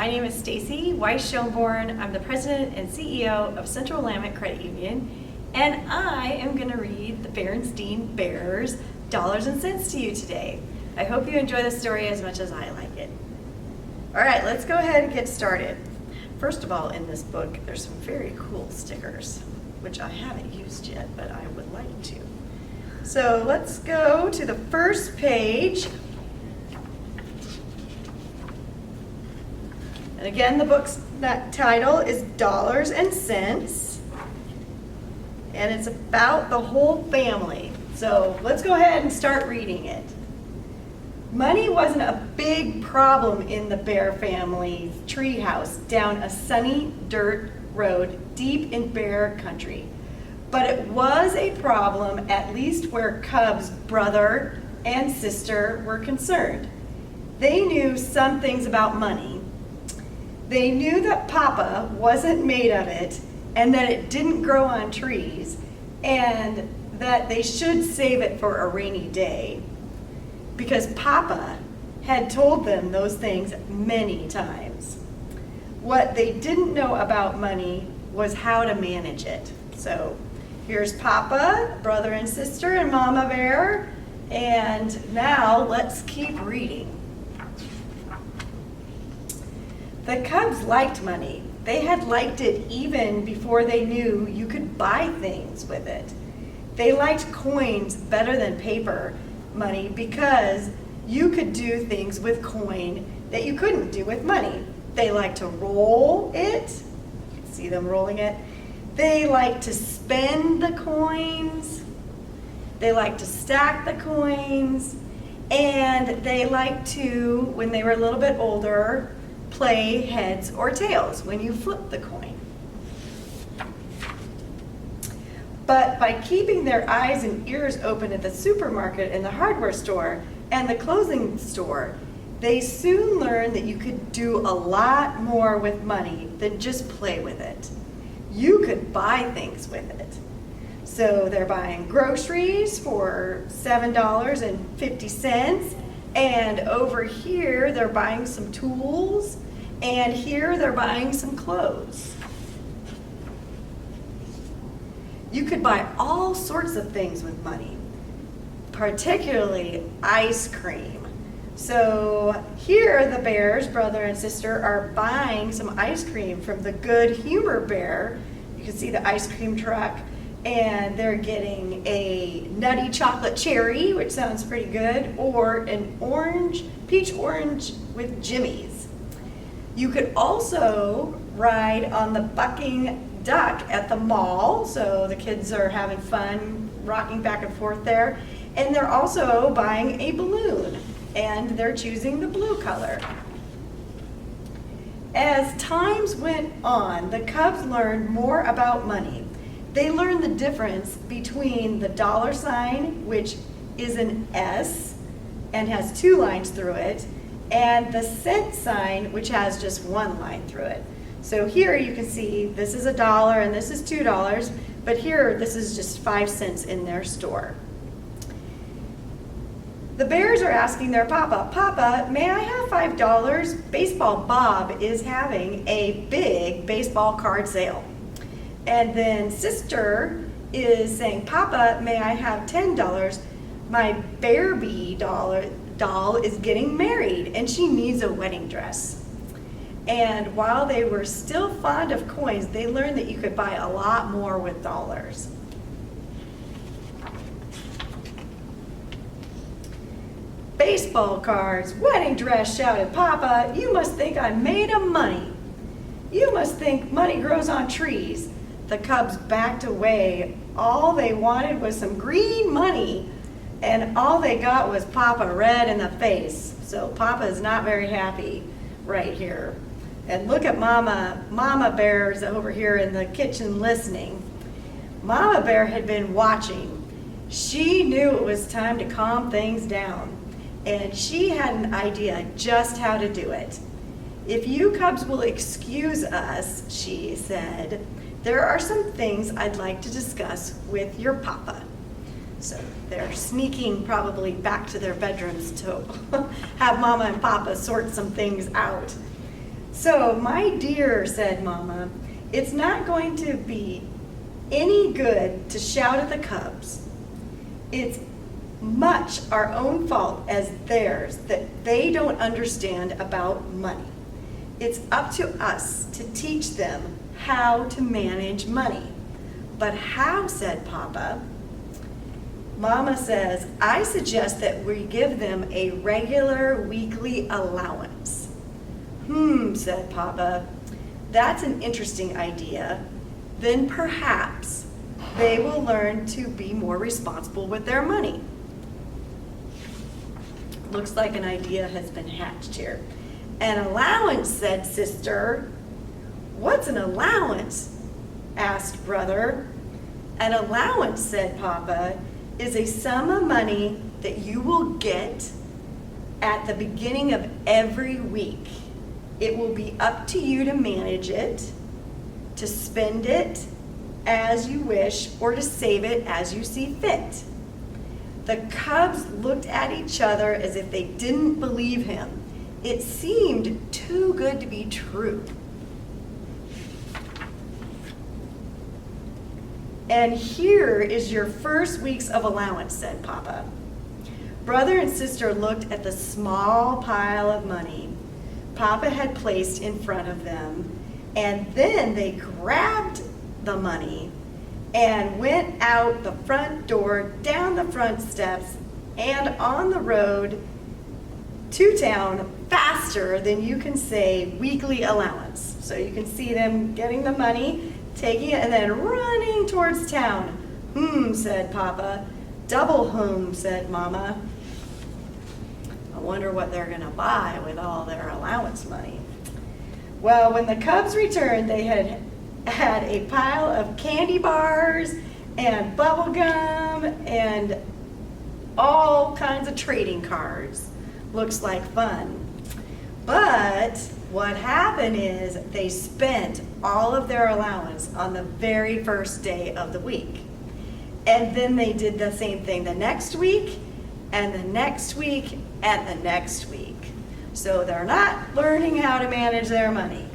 My name is Stacy Weiss-Schonborn. I'm the president and CEO of Central Willamette Credit Union, and I am going to read the Berenstain Bears Dollars and Cents to you today. I hope you enjoy the story as much as I like it. All right, let's go ahead and get started. First of all, in this book, there's some very cool stickers, which I haven't used yet, but I would like to. So let's go to the first page. And again, the book's title is Dollars and Cents, and it's about the whole family. So let's go ahead and start reading it. Money wasn't a big problem in the Bear family's treehouse down a sunny dirt road deep in Bear country. But it was a problem at least where Cub's brother and sister were concerned. They knew some things about money. They knew that Papa wasn't made of it and that it didn't grow on trees and that they should save it for a rainy day because Papa had told them those things many times. What they didn't know about money was how to manage it. So here's Papa, brother and sister, and Mama Bear. And now let's keep reading. The Cubs liked money. They had liked it even before they knew you could buy things with it. They liked coins better than paper money because you could do things with coin that you couldn't do with money. They liked to roll it. You can see them rolling it. They liked to spend the coins. They liked to stack the coins. And they liked to, when they were a little bit older, play heads or tails when you flip the coin. But by keeping their eyes and ears open at the supermarket and the hardware store and the clothing store, they soon learned that you could do a lot more with money than just play with it. You could buy things with it. So they're buying groceries for $7.50, and over here they're buying some tools, and here they're buying some clothes. You could buy all sorts of things with money, particularly ice cream. So here the Bears, brother and sister, are buying some ice cream from the Good Humor Bear. You can see the ice cream truck, and they're getting a nutty chocolate cherry, which sounds pretty good, or an peach orange with Jimmy's. You could also ride on the bucking duck at the mall, so the kids are having fun rocking back and forth there. And they're also buying a balloon, and they're choosing the blue color. As times went on, the Cubs learned more about money. They learned the difference between the dollar sign, which is an S and has two lines through it, and the cent sign, which has just one line through it. So here you can see this is $1 and this is $2, but here this is just 5 cents in their store. The Bears are asking their Papa, Papa, may I have $5? Baseball Bob is having a big baseball card sale. And then sister is saying, Papa, may I have $10? My Bearbie doll is getting married and she needs a wedding dress. And while they were still fond of coins, they learned that you could buy a lot more with dollars. Baseball cards, wedding dress, shouted Papa, you must think I'm made of money. You must think money grows on trees. The Cubs backed away. All they wanted was some green money, and all they got was Papa red in the face. So Papa is not very happy right here. And look at Mama Bear's over here in the kitchen listening. Mama Bear had been watching. She knew it was time to calm things down, and she had an idea just how to do it. If you Cubs will excuse us, she said, there are some things I'd like to discuss with your Papa. So they're sneaking probably back to their bedrooms to have Mama and Papa sort some things out. So, my dear, said Mama, it's not going to be any good to shout at the cubs. It's much our own fault as theirs that they don't understand about money. It's up to us to teach them how to manage money. But how, said Papa? Mama says, I suggest that we give them a regular weekly allowance. Said Papa, that's an interesting idea. Then perhaps they will learn to be more responsible with their money. Looks like an idea has been hatched here. An allowance, said Sister. What's an allowance? Asked Brother. An allowance, said Papa, is a sum of money that you will get at the beginning of every week. It will be up to you to manage it, to spend it as you wish, or to save it as you see fit. The cubs looked at each other as if they didn't believe him. It seemed too good to be true. And here is your first week's of allowance, said Papa. Brother and Sister looked at the small pile of money Papa had placed in front of them, and then they grabbed the money and went out the front door, down the front steps, and on the road to town faster than you can say weekly allowance. So you can see them getting the money, taking it, and then running towards town. Said Papa. Double said Mama. I wonder what they're gonna buy with all their allowance money. Well, when the cubs returned, they had a pile of candy bars and bubble gum and all kinds of trading cards. Looks like fun. But what happened is they spent all of their allowance on the very first day of the week. And then they did the same thing the next week, and the next week, and the next week. So they're not learning how to manage their money.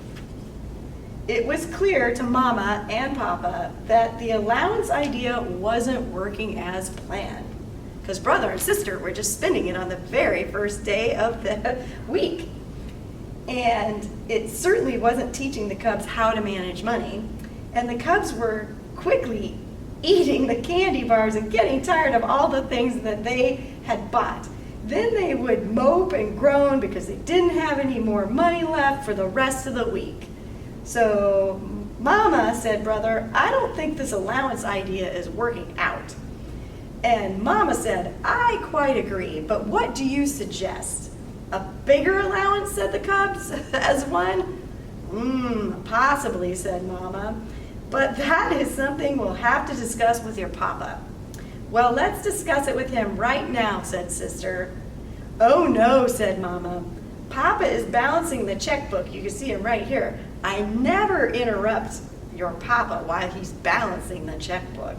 It was clear to Mama and Papa that the allowance idea wasn't working as planned, because Brother and Sister were just spending it on the very first day of the week. And it certainly wasn't teaching the cubs how to manage money. And the cubs were quickly eating the candy bars and getting tired of all the things that they had bought. Then they would mope and groan because they didn't have any more money left for the rest of the week. So, Mama, said Brother, I don't think this allowance idea is working out. And Mama said, I quite agree, but what do you suggest? A bigger allowance, said the cubs, as one? Possibly, said Mama, but that is something we'll have to discuss with your Papa. Well, let's discuss it with him right now, said Sister. Oh no, said Mama. Papa is balancing the checkbook. You can see him right here. I never interrupt your Papa while he's balancing the checkbook.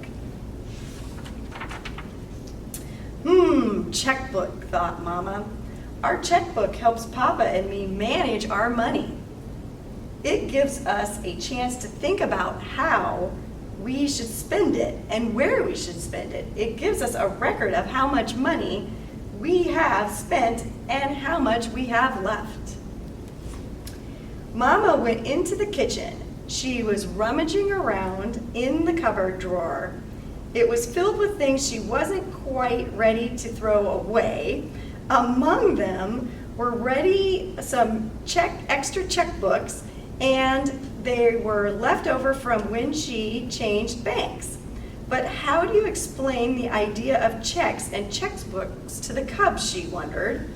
Checkbook, thought Mama. Our checkbook helps Papa and me manage our money. It gives us a chance to think about how we should spend it and where we should spend it. It gives us a record of how much money we have spent and how much we have left. Mama went into the kitchen. She was rummaging around in the cupboard drawer. It was filled with things she wasn't quite ready to throw away. Among them were some extra checkbooks, and they were left over from when she changed banks. But how do you explain the idea of checks and checkbooks to the cubs, she wondered.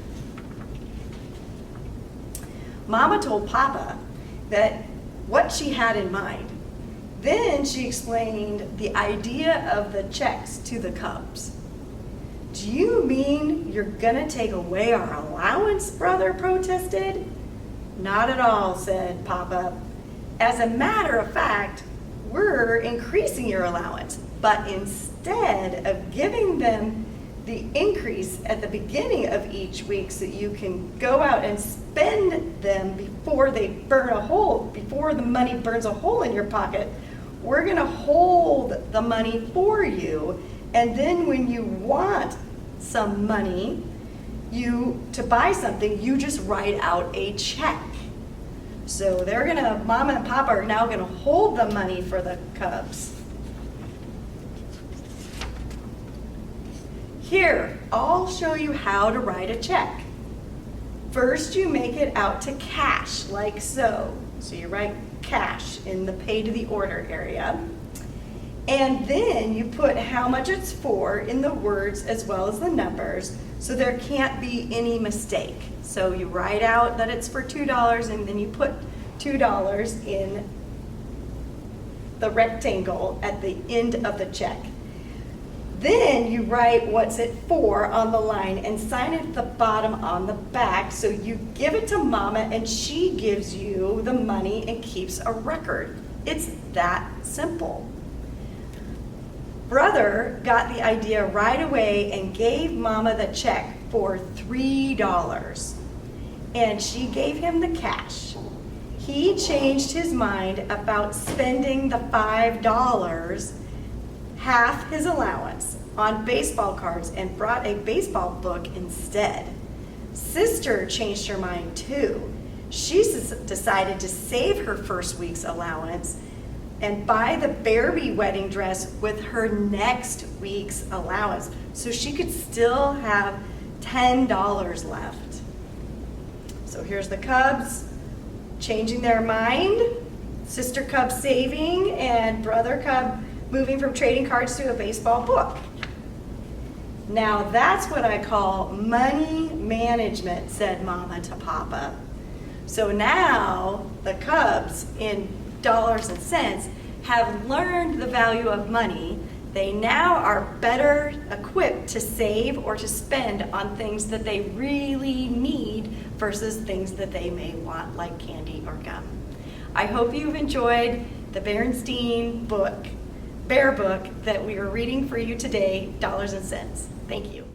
Mama told Papa that what she had in mind. Then she explained the idea of the checks to the cubs. Do you mean you're gonna take away our allowance, Brother protested? Not at all, said Papa. As a matter of fact, we're increasing your allowance, but instead of giving them the increase at the beginning of each week so you can go out and spend them before they burn a hole, before the money burns a hole in your pocket. We're gonna hold the money for you, and then when you want some money to buy something, you just write out a check. So Mama and Papa are now gonna hold the money for the Cubs. Here, I'll show you how to write a check. First, you make it out to cash, like so. So you write cash in the pay to the order area. And then you put how much it's for in the words as well as the numbers, so there can't be any mistake. So you write out that it's for $2, and then you put $2 in the rectangle at the end of the check. Then you write what's it for on the line and sign it at the bottom on the back. So you give it to Mama and she gives you the money and keeps a record. It's that simple. Brother got the idea right away and gave Mama the check for $3. And she gave him the cash. He changed his mind about spending the $5, half his allowance, on baseball cards and brought a baseball book instead. Sister changed her mind too. She decided to save her first week's allowance and buy the Barbie wedding dress with her next week's allowance so she could still have $10 left. So here's the Cubs changing their mind, Sister Cub saving, and Brother Cub moving from trading cards to a baseball book. Now that's what I call money management, said Mama to Papa. So now the Cubs, in dollars and cents, have learned the value of money. They now are better equipped to save or to spend on things that they really need versus things that they may want, like candy or gum. I hope you've enjoyed the Berenstein book, Bear book, that we are reading for you today, Dollars and Cents. Thank you.